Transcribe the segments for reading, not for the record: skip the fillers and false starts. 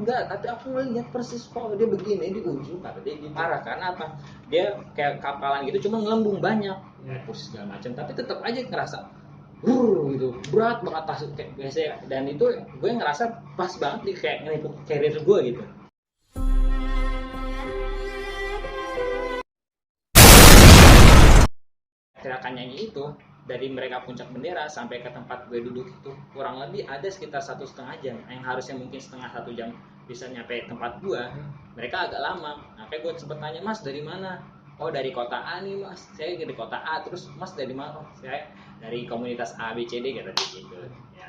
enggak, tapi aku ngeliat persis kok dia begini di ujung, kata dia gitu. Parah, karena apa? Dia kayak kapalan gitu, cuma ngelembung banyak, persis segala macam, tapi tetap aja ngerasa gitu, berat banget tas kayak biasa. Dan itu gue ngerasa pas banget di kayak ngelipu karir gue gitu. Gerakannya itu dari mereka puncak bendera sampai ke tempat gue duduk itu kurang lebih ada sekitar 1,5 jam, yang harusnya mungkin setengah 1 jam bisa nyampe tempat gue. Mereka agak lama. Makanya gue sempet tanya, mas dari mana? Oh dari kota A nih mas, saya dari kota A. Terus mas dari mana? Oh, saya dari komunitas A B C D kata dia gitu ya.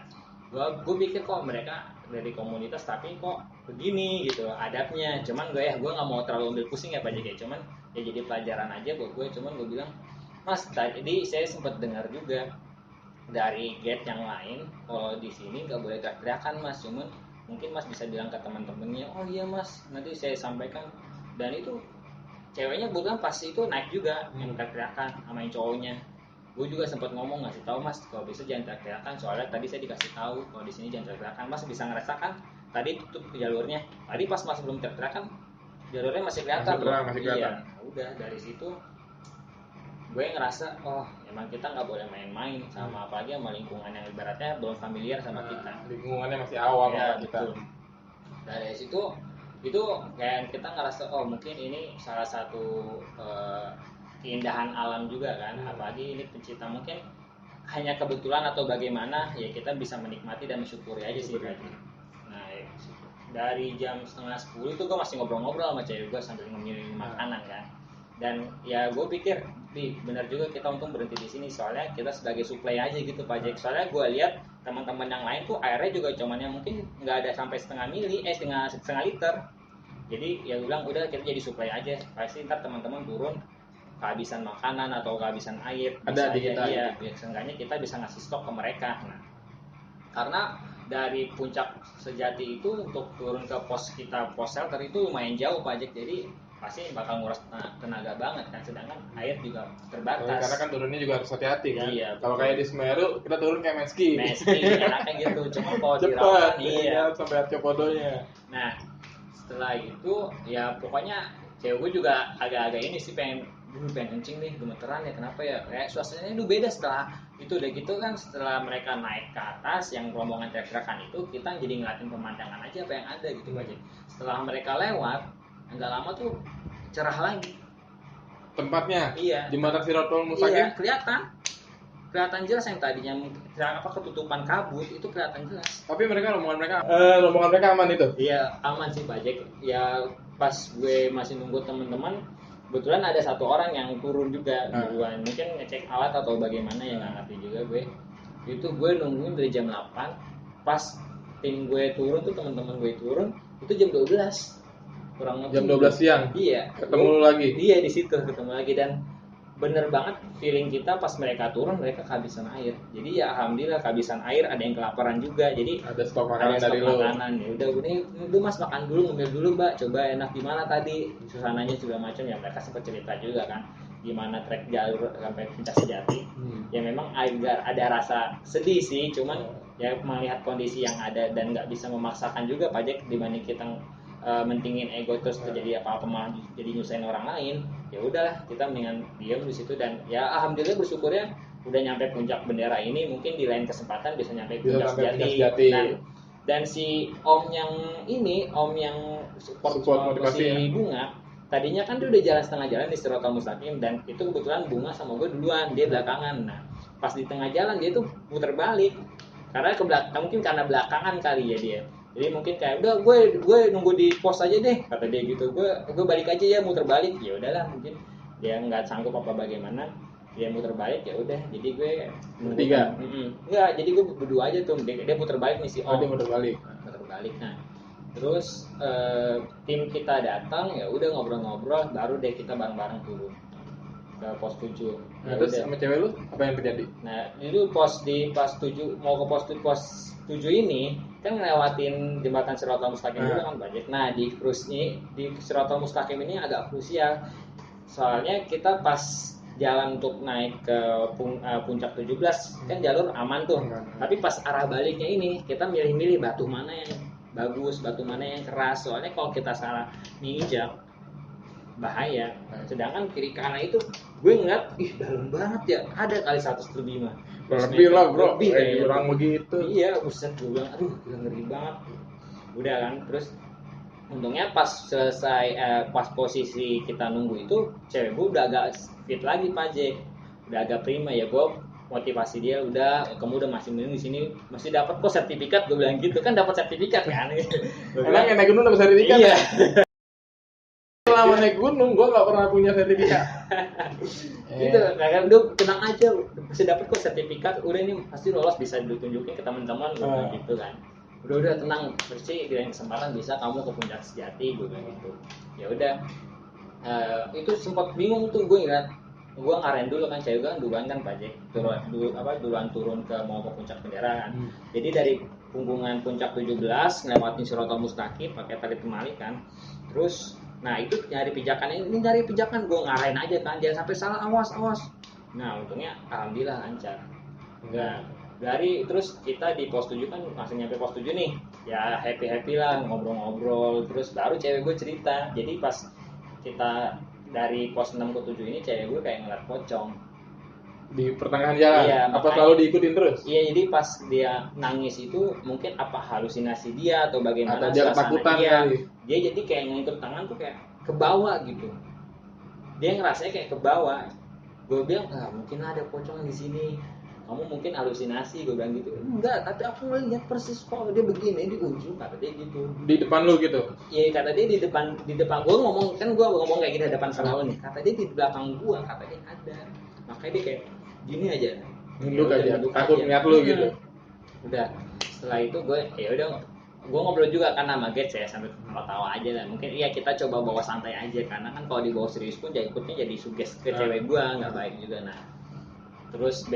Gue pikir kok mereka dari komunitas tapi kok begini gitu adabnya. Cuman gue nggak mau terlalu ambil pusing ya Pak JK, cuman ya jadi pelajaran aja buat gue. Cuman gue bilang, mas tadi saya sempat dengar juga dari gate yang lain kalau di sini nggak boleh teriakan mas, cuman mungkin mas bisa bilang ke teman-temannya. Oh iya mas, nanti saya sampaikan. Dan itu ceweknya bukan pas itu naik juga yang teriakan sama yang cowoknya. Gue juga sempat ngomong ngasih tahu, mas kalau bisa jangan teriakan, soalnya tadi saya dikasih tahu kalau di sini jangan teriakan. Mas bisa ngerasakan tadi tutup jalurnya, tadi pas mas belum teriakan jalurnya masih kelihatan. Masih kelihatan. Iya, udah dari situ gue ngerasa oh emang kita nggak boleh main-main sama, apalagi sama lingkungan yang ibaratnya belum familiar sama kita, lingkungannya masih awam ya, kita. Dari situ itu kayak kita ngerasa oh mungkin ini salah satu keindahan alam juga kan. Apalagi ini pencipta, mungkin hanya kebetulan atau bagaimana ya, kita bisa menikmati dan mensyukuri aja sih Pak. Nah dari jam 9:30 itu gue masih ngobrol-ngobrol sama cewek gue sambil ngemilih makanan kan. Dan ya gue pikir benar juga kita untung berhenti di sini, soalnya kita sebagai supply aja gitu Pak Jack. Soalnya gue lihat teman-teman yang lain tuh airnya juga cuman yang mungkin nggak ada sampai setengah liter. Jadi ya gue bilang udah kita jadi supply aja, pasti ntar teman-teman turun kehabisan makanan atau kehabisan air ada di kita ya seenggaknya kita bisa ngasih stok ke mereka. Nah karena dari puncak sejati itu untuk turun ke pos shelter itu lumayan jauh Pak Jack, jadi pasti bakal nguras tenaga banget kan, sedangkan air juga terbatas. Karena kan turunnya juga harus hati-hati kan. Iya, kalau kayak di Semeru kita turun kayak main ski enaknya gitu, cuma kalau di cepat iya sampai Arcopodonya. Nah setelah itu ya pokoknya cewek gue juga agak-agak ini sih, pengen kencing nih, gemeteran ya, kenapa ya, kayak suasananya itu beda setelah itu. Udah gitu kan setelah mereka naik ke atas yang rombongan teriak-teriakan itu, kita jadi ngeliatin pemandangan aja apa yang ada gitu aja. Setelah mereka lewat enggak lama tuh cerah lagi tempatnya. Iya, Jembatan Siratul Mustaqim. Iya, kelihatan jelas. Yang tadinya ketutupan kabut itu kelihatan jelas. Tapi rombongan mereka aman itu? Iya aman sih Pak Jack. Ya pas gue masih nunggu teman-teman, kebetulan ada satu orang yang turun juga duluan, mungkin ngecek alat atau bagaimana ya nggak ngerti juga gue. Itu gue nungguin dari jam 8, pas tim gue turun tuh, teman-teman gue turun itu jam 12 kurang lebih. Jam 12 siang. Iya. Ketemu lagi. Iya di situ ketemu lagi, dan bener banget feeling kita pas mereka turun mereka kehabisan air. Jadi ya alhamdulillah kehabisan air, ada yang kelaparan juga. Jadi ada stok makanan dari lu. Ya udah lu mas makan dulu, ngemil dulu mbak, coba enak gimana tadi suasananya segala macam ya. Mereka sempat cerita juga kan gimana trek jalur sampai puncak sejati. Ya memang agak ada rasa sedih sih, cuman ya melihat kondisi yang ada dan nggak bisa memaksakan juga Pak Jack, dibanding kita mentingin ego terus terjadi apa-apa malah jadi nyusahin orang lain. Ya udahlah kita mendingan diam di situ, dan ya alhamdulillah bersyukurnya udah nyampe puncak bendera ini, mungkin di lain kesempatan bisa nyampe puncak sejati. Dan si om yang support si Bunga tadinya kan dia udah jalan setengah jalan di Siratul Mustaqim, dan itu kebetulan Bunga sama gue duluan, dia belakangan. Nah pas di tengah jalan dia tuh putar balik karena ke belakang, mungkin karena belakangan kali ya dia. Jadi mungkin kayak udah gue nunggu di pos aja deh kata dia gitu, gue balik aja ya, muter balik. Ya udahlah, mungkin dia nggak sanggup apa bagaimana, dia muter balik. Ya udah jadi gue bertiga. Enggak, jadi gue berdua aja tuh, dia muter balik nih si om. Dia muter balik. Nah terus tim kita datang, ya udah ngobrol-ngobrol, baru deh kita bareng-bareng turun ke pos 7. Nah, terus sama cewek lu apa yang terjadi? Nah itu pas 7 mau ke pos 7 ini kan ngelewatin jembatan Siratul Mustaqim dulu kan banyak. Nah di Siratul Mustaqim ini agak krusial, soalnya kita pas jalan untuk naik ke puncak 17 kan jalur aman tuh, tapi pas arah baliknya ini kita milih-milih batu mana yang bagus, batu mana yang keras. Soalnya kalau kita salah nginjak bahaya. Sedangkan kiri kanan itu gue ngeliat, ih dalam banget ya, ada kali 100 lebih mah. Lebih lah bro, Lebih kayaknya. kurang begitu. Iya, buset, gue bilang, aduh gila ngeri banget. Udah kan, terus untungnya pas selesai pas posisi kita nunggu itu cewek gue udah agak fit lagi Pak J, udah agak prima ya. Gue motivasi dia, udah kamu udah masih di sini masih dapat kok sertifikat, gue bilang gitu kan, dapat sertifikat kan. Emang yang naik gunung dapat sertifikat? Iya. Selama naik gunung gue nggak pernah punya sertifikat. Gitu kan, udah tenang aja, masih dapat kok sertifikat, udah ini pasti lolos, bisa ditunjukin ke teman-teman gue bilang gitu kan. Udah tenang, pasti di lain kesempatan bisa kamu ke puncak sejati, gue bilang gitu. Ya udah, itu sempat bingung tuh gue ingat, gue ngarahin dulu kan, cewek gue kan duluan kan Pak Jack, duluan turun ke mau ke puncak bendera kan. Jadi dari punggungan puncak 17 ngelewatin Siratal Mustaqim pakai tali temali kan, terus nah itu nyari pijakan, ini nyari pijakan, gue ngarahin aja kan, jangan sampai salah, awas. Nah untungnya alhamdulillah lancar. Nah dari terus kita di pos 7 kan langsung nyampe pos 7 nih, ya happy lah, ngobrol-ngobrol, terus baru cewek gue cerita. Jadi pas kita dari pos 6 ke 7 ini cewek gue kayak ngeliat pocong di pertengahan jalan. Iya, apa makanya, selalu diikutin terus? Iya, jadi pas dia nangis itu mungkin apa halusinasi dia atau bagaimana, atau dia ketakutan kali. Dia jadi kayak ngangkat tangan tuh kayak ke bawah gitu, dia ngerasanya kayak ke bawah. Gue bilang, mungkin ada pocong di sini, kamu mungkin halusinasi, gue bilang gitu. Enggak, tapi aku ngeliat persis kok dia begini di ujung, kata dia gitu. Di depan lu gitu? Iya, kata dia di depan gue ngomong kan, gue ngomong kayak gini depan sama lu nih, kata dia di belakang gue, kata dia ada. Makanya dia kayak gini aja, nunduk aja, takut ngeliat lu gitu. Udah, setelah itu gue ya udah, gue ngobrol juga kan sama Gets ya, sambil tawa aja lah. Mungkin iya kita coba bawa santai aja, karena kan kalau dibawa serius pun ikutnya jadi suges ke cewek gue, nggak baik juga. Nah terus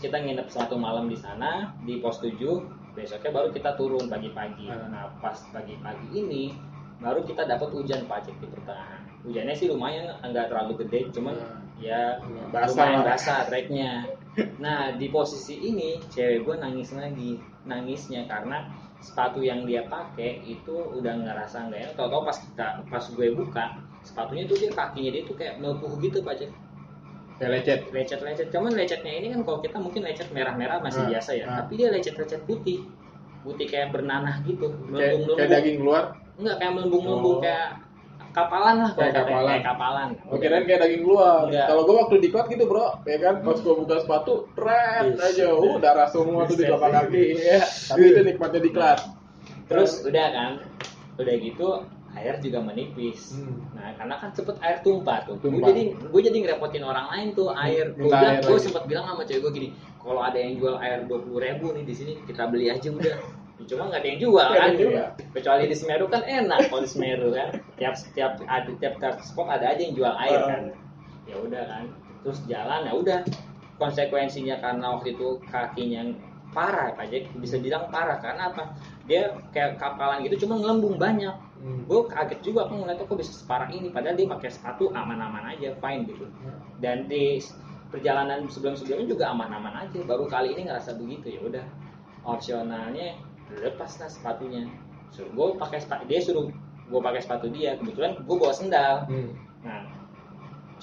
kita nginep 1 malam di sana di pos 7, besoknya baru kita turun pagi-pagi. Nah pas pagi-pagi ini baru kita dapat hujan Pak Cik di pertengahan. Hujannya sih lumayan, nggak terlalu gede, cuman ya lumayan basah treknya. Nah di posisi ini cewek gue nangis lagi, nangisnya karena sepatu yang dia pakai itu udah ngerasa nggak enak. Tahu-tahu pas gue buka sepatunya tuh, dia kakinya dia tuh kayak melepuh gitu Pak Cik. Kayak lecet. Cuman lecetnya ini kan kalau kita mungkin lecet merah-merah masih biasa ya, tapi dia lecet putih kayak bernanah gitu, melembung-melembung. Kayak daging keluar? Enggak, kayak melembung-melembung, kayak kapalan lah, kayak kapalan. Kirain kayak daging keluar. Kalau gue waktu di klub gitu bro, ya kan, pas gue buka sepatu, tret aja, darah semua tuh di telapak kaki. Ya. Tapi itu nikmatnya di klub. Terus udah kan, udah gitu air juga menipis. Nah karena kan cepet air tumpah tuh. Gue jadi ngerepotin orang lain tuh air. Gue sempat bilang sama cewek gue gini, kalau ada yang jual air 20.000 nih di sini, kita beli aja udah. Cuma nggak ada yang jual kan, kecuali di Semeru kan enak. Kalau di Semeru kan tiap spot ada aja yang jual air kan. Ya udah kan, terus jalan ya udah. Konsekuensinya karena waktu itu kakinya parah Pak Jack, bisa bilang parah karena apa? Dia kayak kapalan gitu, cuma ngelembung banyak. Gue kaget juga, aku ngeliatnya kok bisa separah ini, padahal dia pakai sepatu aman-aman aja, fine gitu. Dan di perjalanan sebelum-sebelumnya juga aman-aman aja, baru kali ini ngerasa begitu. Ya udah, opsionalnya lepas lah sepatunya. Gue pakai sepatu, dia suruh gue pakai sepatu dia, kebetulan gue bawa sendal. Nah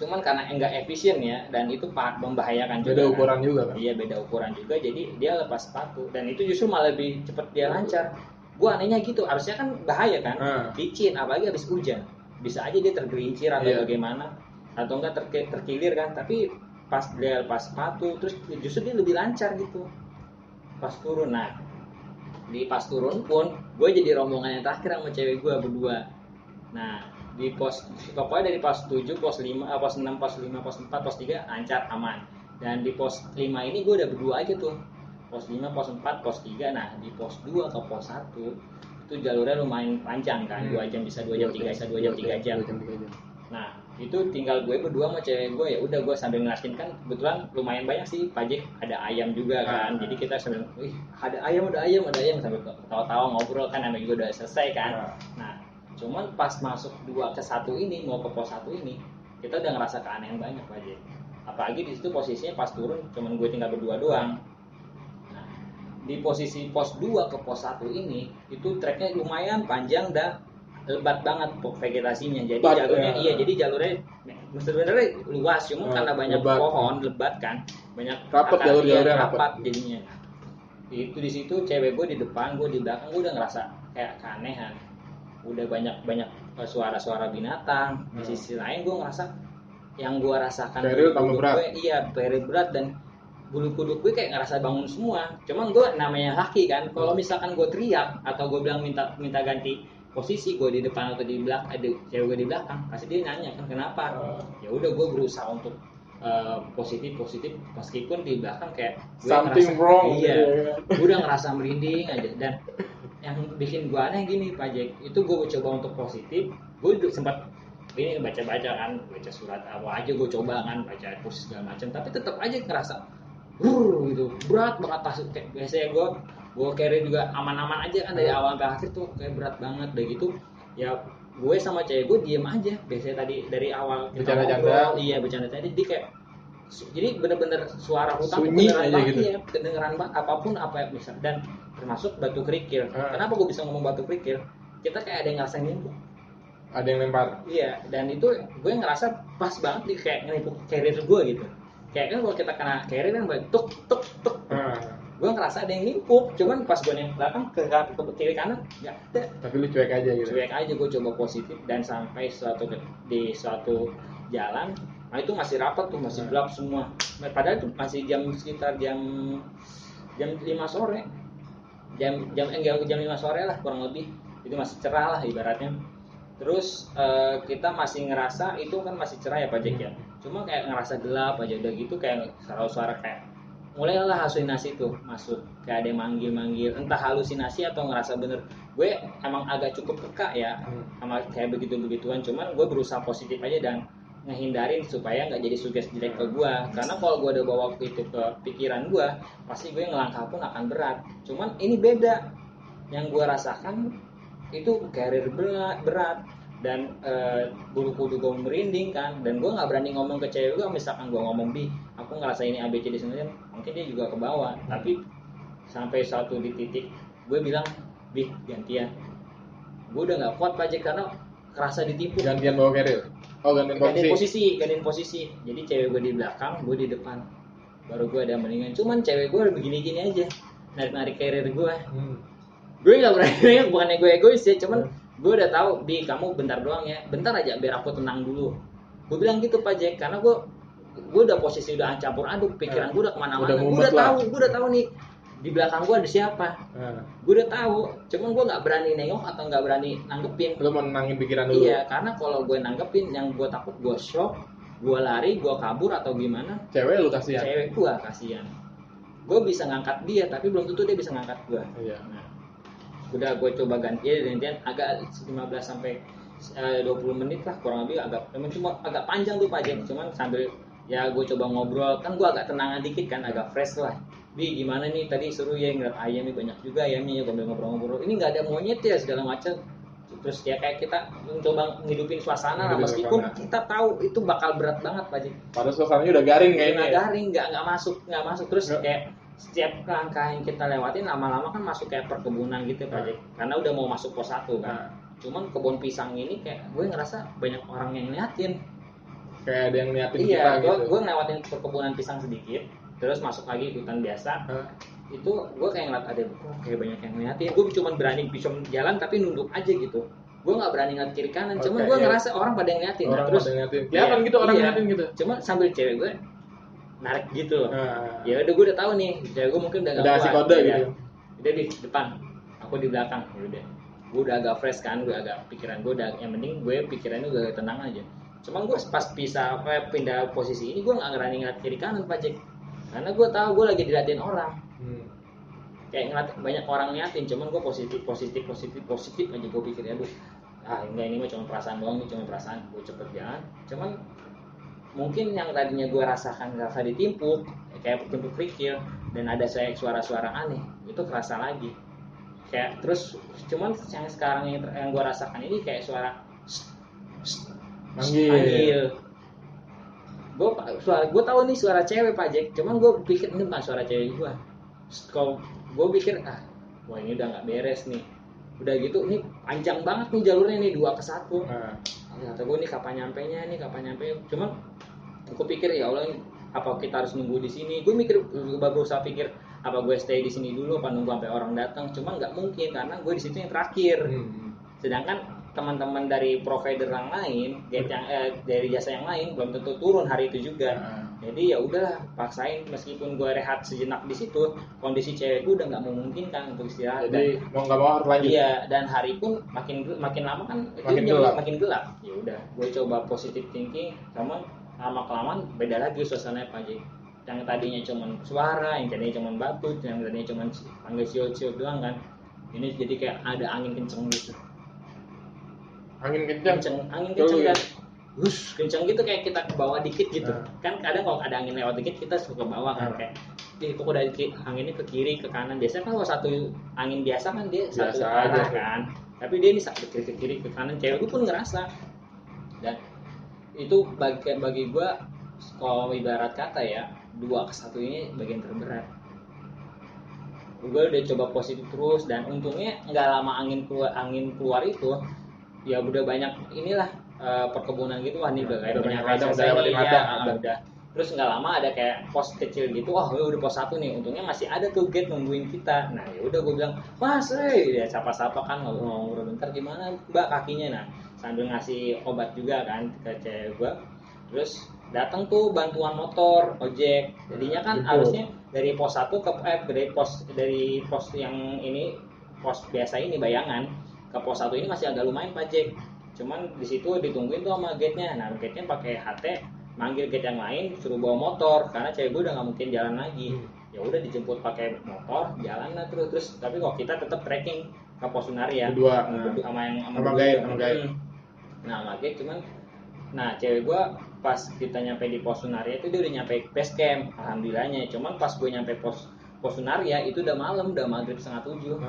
cuman karena enggak efisien ya, dan itu membahayakan juga. Beda ukuran kan? Juga kan? Iya beda ukuran juga, jadi dia lepas sepatu, dan itu justru malah lebih cepet dia lancar. Gue anehnya gitu, harusnya kan bahaya kan, licin, apalagi habis hujan, bisa aja dia tergelincir atau bagaimana, atau enggak terkilir kan. Tapi pas dia lepas sepatu, terus justru dia lebih lancar gitu pas turun. Nah di pas turun pun gue jadi rombongan yang terakhir sama cewek gue berdua. Nah di pos, pokoknya dari pos 7, pos 5, pos 6, pos 5, pos 4, pos 3 lancar, aman. Dan di pos 5 ini gue udah berdua aja tuh, pos 5, pos 4, pos 3. Nah di pos 2 ke pos 1 itu jalurnya lumayan panjang kan, 2 jam, bisa 2 jam 3 bisa 2 jam 3 jam. Nah itu tinggal gue berdua sama cewek gue. Ya udah gue sambil ngeliatin kan, kebetulan lumayan banyak sih Pak Jack, ada ayam juga kan. Jadi kita sambil, wih ada ayam sambil tawa-tawa ngobrol kan, namanya juga udah selesai kan. Nah cuman pas masuk 2 ke 1 ini, mau ke pos 1 ini, kita udah ngerasa keanehan banyak aja. Apalagi di situ posisinya pas turun cuman gue tinggal berdua doang. Nah, di posisi pos 2 ke pos 1 ini itu treknya lumayan panjang dan lebat banget vegetasinya. Jadi jalurnya jadi jalurnya sebenarnya luas cuma karena banyak lebat. Pohon lebat kan, banyak jalurnya rapat jadinya. Itu di situ cewek gue di depan, gue di belakang, gue udah ngerasa kayak keanehan. Udah banyak suara-suara binatang. Di sisi lain gue ngerasa yang gue rasakan peril tambah berat. Peril berat dan bulu kuduk gue kayak ngerasa bangun semua. Cuman gue namanya laki kan, kalau misalkan gue teriak atau gue bilang minta ganti posisi, gue di depan atau di belakang, ada cewek gue di belakang, pasti dia nanya kan kenapa. Ya udah gue berusaha untuk positif meskipun di belakang kayak gue something ngerasa, wrong. Gue udah ngerasa merinding aja. Dan yang bikin gue aneh gini Pak Jack, itu gue coba untuk positif, gue sempat ini baca surat apa aja gue coba kan, baca kursus segala macam, tapi tetap aja ngerasa gitu berat banget. Pas kayak biasanya gue carry juga aman-aman aja kan dari awal sampai akhir tuh kayak berat banget deh gitu ya. Gue sama cewek gue diem aja biasanya tadi dari awal kita ngobrol, bercanda tadi dia kayak jadi bener-bener suara hutan sunyi aja gitu ya, kedengeran banget apapun apa yang bisa, dan termasuk batu kerikil. Kenapa gue bisa ngomong batu kerikil? Kita kayak ada yang ngerasain nimpuk, ada yang lempar. Iya, dan itu gue ngerasa pas banget di kayak ngenimpuk carrier gue gitu. Kayak kan kalau kita kena carrier kan tuk. Gue ngerasa ada yang nimpuk, cuman pas gue yang belakang ke kiri kanan nggak ada. Tapi lu cuek aja gitu. Cuek aja, gue coba positif dan sampai di suatu jalan, nah itu masih rapat tuh, masih gelap semua. Padahal itu masih sekitar jam 5 sore. Jam 5 sore lah kurang lebih. Itu masih cerah lah ibaratnya. Terus kita masih ngerasa itu kan masih cerah ya Pak Jack ya. Cuma kayak ngerasa gelap aja udah gitu, kayak suara kayak mulailah halusinasi tuh masuk, kayak ada yang manggil, entah halusinasi atau ngerasa bener. Gue emang agak cukup peka ya sama kayak begitu-begituan, cuman gue berusaha positif aja dan ngehindarin supaya nggak jadi sugesti jelek ke gue. Karena kalau gue udah bawa itu ke pikiran gue, pasti gue ngelangkah pun akan berat. Cuman ini beda, yang gue rasakan itu carrier berat dan bulu kudu gue merinding kan, dan gue nggak berani ngomong ke cewek gue. Misalkan gue ngomong aku ngerasa ini ABCD sebenarnya, mungkin dia juga ke bawah. Tapi sampai suatu di titik gue bilang, gantian. Gue udah nggak kuat Pak Jack karena kerasa ditipu. Gantian bawa carrier. Gantian posisi. Jadi cewek gue di belakang, gue di depan. Baru gue ada mendingan. Cuman cewek gue begini-gini aja, narik carrier gue. Gue nggak berani, bukannya gue egois ya, cuman gue udah tahu, kamu bentar doang ya, bentar aja biar aku tenang dulu. Gue bilang gitu Pak Jack, karena gue udah posisi udah campur aduk, pikiran gue udah kemana-mana. Gue udah tahu nih di belakang gue ada siapa. Gue udah tahu, cuman gue nggak berani nengok atau nggak berani nanggepin. Lu mau nenangin pikiran dulu. Iya, karena kalau gue nanggepin, yang gue takut gue shock, gue lari, gue kabur atau gimana. Cewek lu kasihan. Cewek gue kasihan. Gue bisa ngangkat dia, tapi belum tentu dia bisa ngangkat gue. Iya. Nah, udah gue coba gantian agak 15 sampai 20 menit lah kurang lebih, cuma agak panjang tuh Pak Jack. Cuman sambil ya gue coba ngobrol, kan gue agak tenangan dikit kan, agak fresh lah. Gimana nih tadi seru ya ngeliat ayam nih, banyak juga ayamnya ya, gue ngobrol-ngobrol. Ini nggak ada monyet ya segala macam. Terus ya kayak kita mencoba ngidupin suasana lah, meskipun kita tahu itu bakal berat banget Pak Jack. Padahal suasananya udah garing kayaknya. Garing, nggak masuk. Terus kayak setiap langkah yang kita lewatin lama-lama kan masuk kayak perkebunan gitu Pak Jack. Karena udah mau masuk pos 1 kan. Cuman kebun pisang ini kayak gue ngerasa banyak orang yang ngeliatin. Kayak ada yang ngeliatin kita gitu. Iya, gue ngelewatin perkebunan pisang sedikit, terus masuk lagi hutan biasa. Itu gue kayak ngeliat ada kayak banyak yang ngeliatin. Gue cuma berani bisa jalan tapi nunduk aja gitu. Gue nggak berani ngeliat kiri kanan. Cuman gue ngerasa orang pada ngeliatin. Terus kelihatan gitu orang ngeliatin gitu. Cuma sambil cewek gue narik gitu loh. Ya udah gue udah tahu nih, cewek gue mungkin udah nggak kuat. Kode gitu. Udah di depan, aku di belakang. Ya udah, gue udah agak fresh kan, gue agak pikiran gue udah, yang penting gue pikirannya udah tenang aja. Cuman gue pas bisa pindah posisi ini, gue nggak berani ngeliat kiri kanan Pak Jack, karena gue tahu gue lagi diliatin orang. Kayak ngeliat banyak orang ngeliatin, cuman gue positif aja. Gue pikir aduh, enggak, ini mah cuma perasaan doang, gue cepet jalan. Cuman mungkin yang tadinya gue rasakan rasa ditimpuk, kayak ditimpuk kerikil, dan ada suara-suara aneh, itu kerasa lagi. Kayak terus, cuman yang sekarang yang gue rasakan ini kayak suara manggil. Gue tahu nih suara cewek Pak Jack, cuman gue pikir ini bukan suara cewek gue. Kalau gue pikir wah ini udah nggak beres nih. Udah gitu ini panjang banget nih jalurnya nih 2 ke 1. Kata gue nih kapan nyampenya. Cuman aku pikir ya Allah, apa kita harus nunggu di sini? Gue mikir, berusaha pikir apa gue stay di sini dulu apa nunggu sampai orang datang. Cuma nggak mungkin karena gue di situ yang terakhir. Sedangkan teman-teman dari provider yang lain, dari jasa yang lain belum tentu turun hari itu juga. Jadi ya udahlah, paksain meskipun gue rehat sejenak di situ, kondisi cewek gue udah nggak memungkinkan untuk istirahat. Jadi mau nggak mau harus lanjut. Iya, dan hari pun makin lama kan makin gelap. Ya udah, gue coba positive thinking, sama lama kelamaan beda lagi suasananya Pak Ji. Yang tadinya cuma suara, yang tadinya cuma batu, yang tadinya cuma panggil siul-siul doang kan. Ini jadi kayak ada angin kenceng gitu. Angin kenceng kan. Kenceng gitu kayak kita ke bawah dikit gitu. Kan kadang kalau ada angin lewat dikit kita suka ke bawah kan kayak kok udah anginnya ke kiri ke kanan. Biasanya kan kalau satu angin biasa kan dia satu arah kan. Tapi dia ini ke kiri ke kanan. Cewek gue pun ngerasa. Dan itu bagi gue kalau ibarat kata ya 2 ke 1 ini bagian terberat. Gue udah coba positif terus dan untungnya nggak lama angin keluar itu ya udah banyak inilah perkebunan gitu nih udah banyak udah. Terus nggak lama ada kayak pos kecil gitu, udah pos 1 nih, untungnya masih ada tuh gate nungguin kita. Nah ya udah gue bilang Mas, ya sapa-sapa kan ngobrol bentar, gimana Mbak kakinya, nah sambil ngasih obat juga kan ke cewek gue. Terus datang tuh bantuan motor ojek, jadinya kan harusnya dari pos 1 dari pos yang ini pos biasa ini Bayangan ke pos 1 ini masih agak lumayan pajak. Cuman di situ ditungguin tuh sama gate-nya. Nah, gate-nya pakai HT, manggil gate yang lain suruh bawa motor karena cewek gue udah nggak mungkin jalan lagi. Ya udah dijemput pakai motor, jalan lah terus. Tapi kok kita tetap trekking ke pos Sunaria. Berdua sama guide. Nah, sama guide cuman cewek gue pas kita nyampe di pos Sunaria itu dia udah nyampe base camp, alhamdulillahnya. Cuman pas gue nyampe pos Sunaria itu udah malam, udah maghrib 6:30.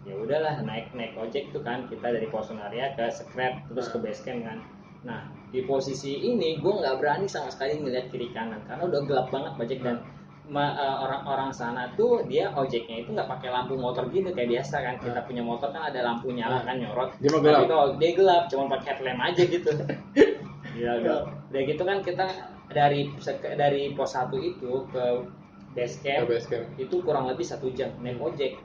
Ya udahlah naik ojek tuh kan kita dari pos Sunaria ke Scrap terus ke base camp kan. Nah di posisi ini gue nggak berani sama sekali ngeliat kiri kanan karena udah gelap banget bajek. Dan orang-orang sana tuh dia ojeknya itu nggak pakai lampu motor gitu kayak biasa kan. Kita punya motor kan ada lampu nyala kan nyorot. Tapi kalau dia gelap cuma pakai headlamp aja gitu. Ya udah gitu kan kita dari pos 1 itu ke base camp itu kurang lebih 1 jam naik ojek.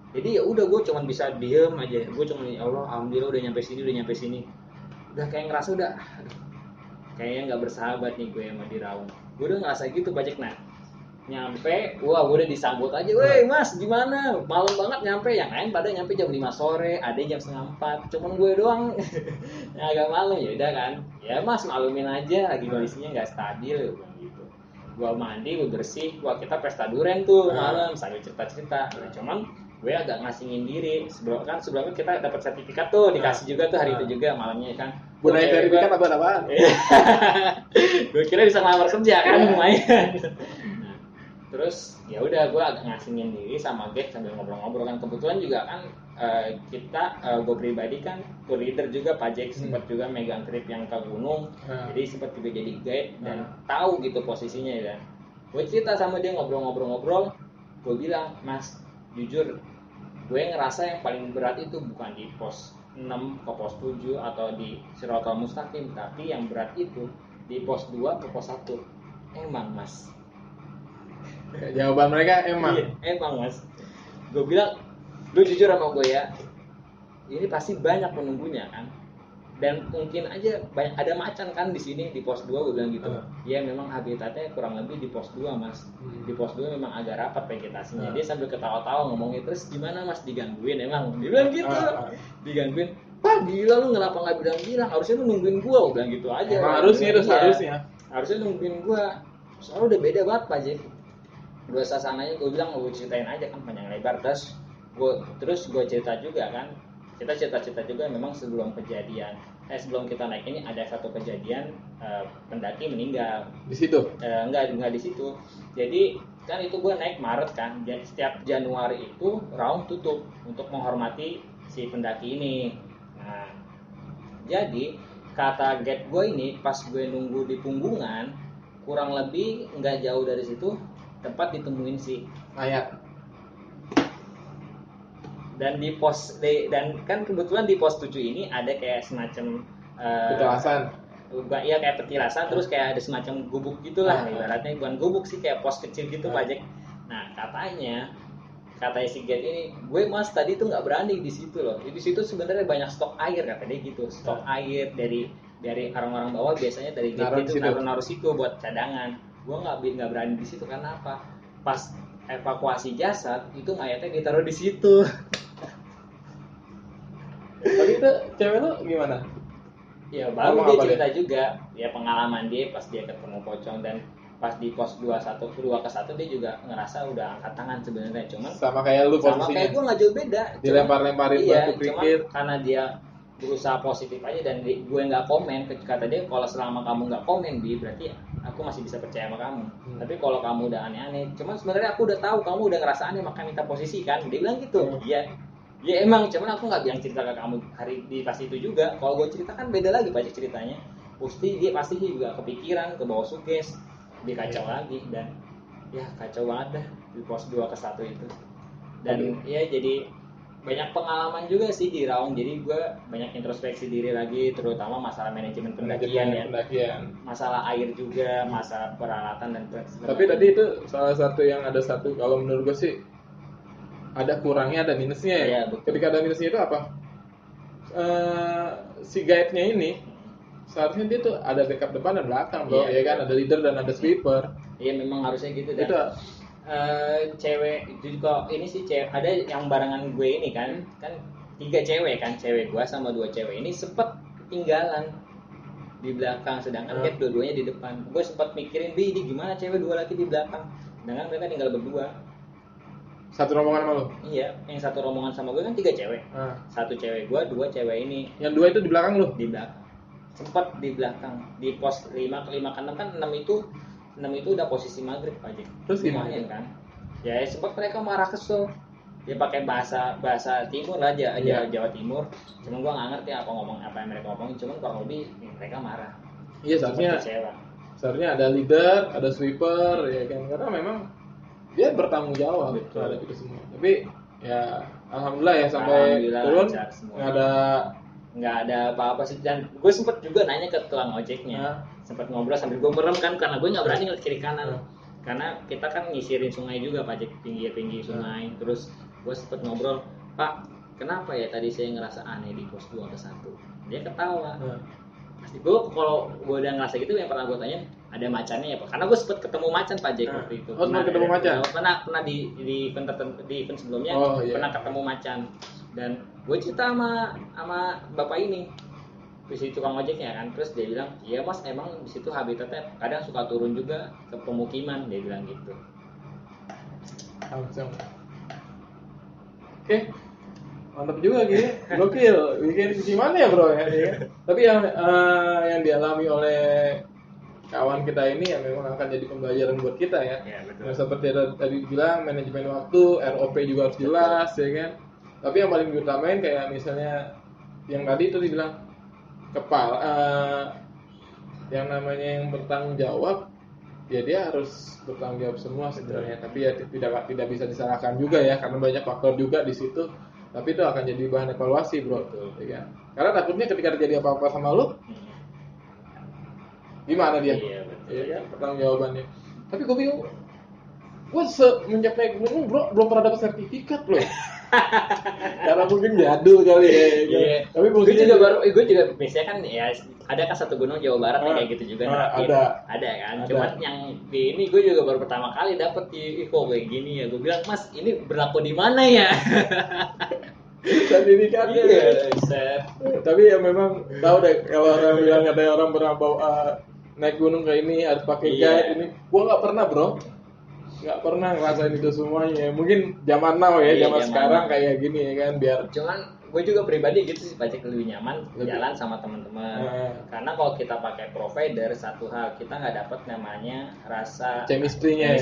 Jadi ya udah gue cuma bisa diem aja. Gue cuma ya Allah alhamdulillah udah nyampe sini. Udah kayak ngerasa kayaknya nggak bersahabat nih gue sama di Raung. Gue udah ngerasa gitu bajek. Nah nyampe, gue udah disambut aja, weh Mas gimana? Malam banget nyampe, yang lain pada nyampe jam 5 sore, ada jam 3:30, cuman gue doang agak malam. Ya udah kan, ya Mas malumin aja, lagi kondisinya nggak stabil gitu. Gue mandi, gue bersih, kita pesta duren tuh malam sambil cerita-cerita. Nah, cuman gue agak ngasingin diri sebelumnya kita dapat sertifikat tuh, dikasih juga tuh hari itu juga malamnya kan. Budaya sertifikat apa-apaan? Gue kira bisa ngelamar kerja kan lumayan. Terus ya udah gue agak ngasingin diri sama Gek sambil ngobrol-ngobrol kan. Kebetulan juga kan gue pribadi kan tour leader juga, Pak Jack sempat juga megang trip yang ke gunung. Jadi sempat juga jadi guide dan tahu gitu posisinya ya. Gue cerita sama dia ngobrol-ngobrol, gue bilang Mas jujur gue ngerasa yang paling berat itu bukan di pos 6 ke pos 7 atau di Siratal Mustaqim, tapi yang berat itu di pos 2 ke pos 1. Emang Mas. Jawaban mereka emang. Iya, emang Mas. Gue bilang, lu jujur sama gue ya, ini pasti banyak penunggunya kan. Dan mungkin aja ada macan kan di sini di pos 2, gue bilang gitu. Ya memang habitatnya kurang lebih di pos 2 Mas. Di pos 2 memang agak rapat vegetasinya. Dia sambil ketawa-tawa ngomongin, terus gimana Mas digangguin emang? Dia bilang gitu. Digangguin. Pak gila lu kenapa gak bilang-bilang? Harusnya lu nungguin gue bilang gitu aja. Harusnya. Harusnya nungguin gue. Soalnya udah beda banget Pak Jack. Gue sasananya gue bilang gue ceritain aja kan panjang lebar. Terus gue cerita juga kan. Kita cerita juga memang sebelum kita naik ini ada satu kejadian pendaki meninggal di situ. Enggak di situ. Jadi kan itu gue naik Maret kan. Jadi setiap Januari itu Raung tutup untuk menghormati si pendaki ini. Nah, jadi kata guide gue ini pas gue nunggu di punggungan kurang lebih nggak jauh dari situ tempat ditemuin si mayat. Dan dan kan kebetulan di pos 7 ini ada kayak semacam petilasan. Iya kayak petilasan, terus kayak ada semacam gubuk gitulah, ibaratnya bukan gubuk sih, kayak pos kecil gitu Pak Jack. Nah katanya si Get ini, gue mas tadi tuh nggak berani di situ loh. Di situ sebenarnya banyak stok air katanya gitu, stok air dari orang-orang bawah biasanya dari Get itu naruh situ buat cadangan. Gue nggak berani di situ karena apa? Pas evakuasi jasad itu mayatnya ditaruh di situ. Tapi itu cewek lo gimana? Ya baru dia cerita juga ya pengalaman dia pas dia ketemu pocong, dan pas di pos 2 ke 1 dia juga ngerasa udah angkat tangan sebenarnya, cuman sama kayak lu posisinya. Sama kayak gue nggak jauh beda. Dilempar-lemparin batu kerikil. Karena dia berusaha positif aja dan gue nggak komen, kata dia kalau selama kamu nggak komen berarti aku masih bisa percaya sama kamu. Tapi kalau kamu udah aneh-aneh, cuman sebenarnya aku udah tahu kamu udah ngerasa aneh makanya minta posisi kan, dia bilang gitu. Iya. Ya emang, cuman aku nggak bilang cerita ke kamu hari di pas itu juga. Kalau gue cerita kan beda lagi Pak ceritanya. Dia pasti juga kepikiran, ke bawah suges, dia kacau lagi, dan ya kacau banget dah di pos 2 ke 1 itu. Dan ya jadi banyak pengalaman juga sih di Raung. Jadi gue banyak introspeksi diri lagi, terutama masalah manajemen pendakian. Masalah air juga, masalah peralatan dan tapi tadi itu salah satu yang ada satu, kalau menurut gue sih ada kurangnya, ada minusnya ya. Iya, Ketika ada minusnya itu apa? Si guide-nya ini seharusnya dia tuh ada backup depan dan belakang, bro. Ya kan, ada leader dan ada sweeper. Iya, memang harusnya gitu. Dan itu cewek juga ini sih, cewek ada yang barengan gue ini kan 3 cewek kan, cewek gue sama 2 cewek ini sempet ketinggalan di belakang, sedangkan Cat dua-duanya di depan. Gue sempat mikirin, ini gimana cewek 2 laki di belakang, sedangkan mereka tinggal berdua. Satu rombongan sama lo? Iya, yang satu rombongan sama gue kan 3 cewek. 1 cewek gue, 2 cewek ini. Yang 2 itu di belakang lo? Di belakang. Sempat di belakang. Di pos 5 ke 6 kan 6 itu udah posisi maghrib aja. Terus gimana kan? Ya sempat mereka marah kesel. Dia pakai bahasa timur lah aja, Jawa Timur. Cuman gue nggak ngerti apa yang mereka ngomongin. Cuman kurang lebih mereka marah. Iya, seharusnya ada leader, ada sweeper, ya kan? Karena memang dia bertanggung jawab terhadap itu semua. Tapi ya alhamdulillah ya sampai turun nggak ada apa-apa sih. Dan gue sempet juga nanya ke tukang ojeknya, sempet ngobrol sambil gue merem kan, karena gue nggak berani ngeliat kiri kanan. Karena kita kan nyisirin sungai juga Pak Jack, pinggir sungai. Terus gue sempet ngobrol, Pak, kenapa ya tadi saya ngerasa aneh di pos 2 ke 1? Dia ketawa. Pasti gue kalau gue udah ngerasa gitu, yang pernah gue tanya ada macannya ya Pak, karena gue sempet ketemu macan Pak Jack waktu itu. Pernah ketemu macan? Pernah di event sebelumnya pernah ketemu macan. Dan gue cerita sama bapak ini, di situ tukang ojeknya kan, terus dia bilang, iya mas emang di situ habitatnya kadang suka turun juga ke pemukiman, dia bilang gitu. Oke. Mantap juga gitu, gokil. Bikin gimana ya bro ya? Tapi yang dialami oleh kawan kita ini yang memang akan jadi pembelajaran buat kita ya. Nah, seperti tadi bilang, manajemen waktu, ROP juga harus jelas ya kan. Tapi yang paling diutamain kayak misalnya yang tadi itu dibilang yang namanya yang bertanggung jawab, ya dia harus bertanggung jawab semua sebenarnya. Tapi ya tidak bisa disalahkan juga ya, karena banyak faktor juga di situ. Tapi itu akan jadi bahan evaluasi bro, ya kan? Karena takutnya ketika terjadi apa-apa sama lu, gimana dia? Iya kan, pertanggung jawabannya. Tapi gue bingung, gue semenjak naik gunung bro belum pernah dapat sertifikat loh. Karena mungkin jadul kali ya. Iya. Tapi gue juga biasanya kan ya ada kan satu gunung Jawa Barat kayak gitu juga. Ada kan. Cuman yang di ini gue juga baru pertama kali dapet di kok kayak gini ya. Gue bilang mas ini berlaku di mana ya? Sertifikat. Iya. Tapi ya memang tahu deh kalau orang bilang katanya orang pernah naik gunung kayak ini harus pakai guide ini. Gue nggak pernah bro. Nggak pernah ngerasain itu semuanya. Mungkin zaman now ya, zaman sekarang kayak gini ya kan, biar. Cuman gue juga pribadi gitu sih, Pak Cek, lebih nyaman jalan sama teman-teman. Karena kalau kita pakai provider, satu hal kita nggak dapat namanya rasa chemistry-nya.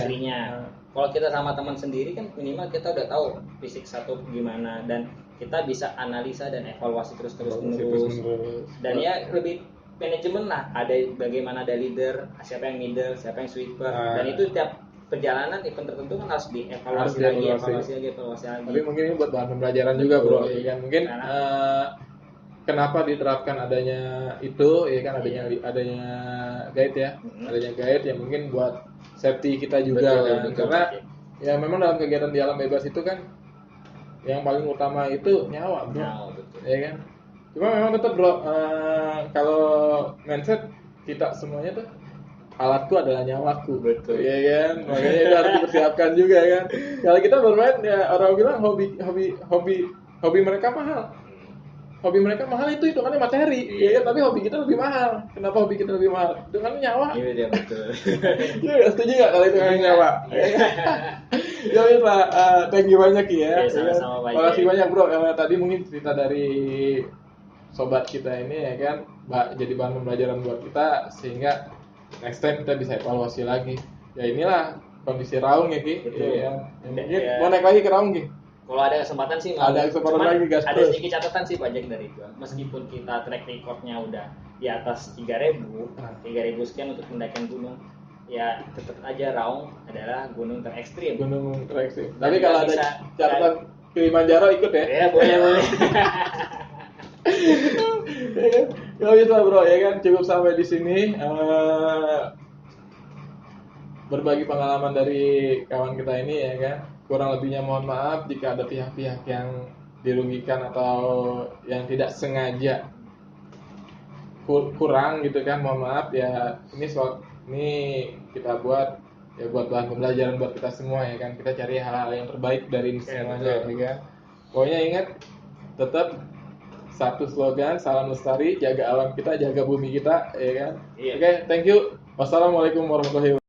Kalau kita sama teman sendiri kan minimal kita udah tahu fisik satu gimana, dan kita bisa analisa dan evaluasi terus menerus. Dan ya lebih manajemen lah, ada bagaimana ada leader, siapa yang middle, siapa yang sweeper, dan itu perjalanan event tertentu kan harus dievaluasi lagi. Tapi mungkin ini buat bahan pembelajaran juga bro, ya kan mungkin kenapa diterapkan adanya itu, ya kan adanya guide ya, adanya guide yang mungkin buat safety kita juga kan, karena ya memang dalam kegiatan di alam bebas itu kan yang paling utama itu nyawa bro, ya kan. Cuma memang tetap bro, kalau mindset kita semuanya tuh alatku adalah nyawaku, betul ya kan, makanya itu harus dipersiapkan juga kan. Kalau kita bermain ya orang bilang hobi mereka mahal. Hobi mereka mahal itu hitungannya materi, ya kan? Tapi hobi kita lebih mahal. Kenapa hobi kita lebih mahal? Hitungannya nyawa. Iya dia betul. Iya, setuju nggak kalau hitungannya nyawa? Ya Pak, thank you banyak ya. Sama-sama Terima kasih banyak bro. Tadi mungkin cerita dari sobat kita ini ya kan, jadi bahan pembelajaran buat kita sehingga next time kita bisa evaluasi lagi. Ya inilah kondisi Raung ya Ki. Ya, mungkin mau naik lagi ke Raung Ki. Kalau ada kesempatan sih ada kesempatan lagi gas. Ada sedikit catatan sih Pak Jack dari gua. Meskipun kita track recordnya udah di atas 3.000 sekian untuk pendakian gunung, ya tetap aja Raung adalah gunung terekstrim. Tapi kalau ada catatan Kilimanjaro ikut ya? Ya boleh. Ya bisa bro, ya kan cukup sampai di sini. Berbagi pengalaman dari kawan kita ini ya kan. Kurang lebihnya mohon maaf jika ada pihak-pihak yang dirugikan atau yang tidak sengaja kurang gitu kan, mohon maaf ya. Ini kita buat ya buat bahan pembelajaran buat kita semua ya kan. Kita cari hal-hal yang terbaik dari semuanya ya kan. Pokoknya ingat tetap satu slogan, salam lestari, jaga alam kita, jaga bumi kita ya kan. Oke, thank you. Wassalamualaikum warahmatullahi wabarakatuh.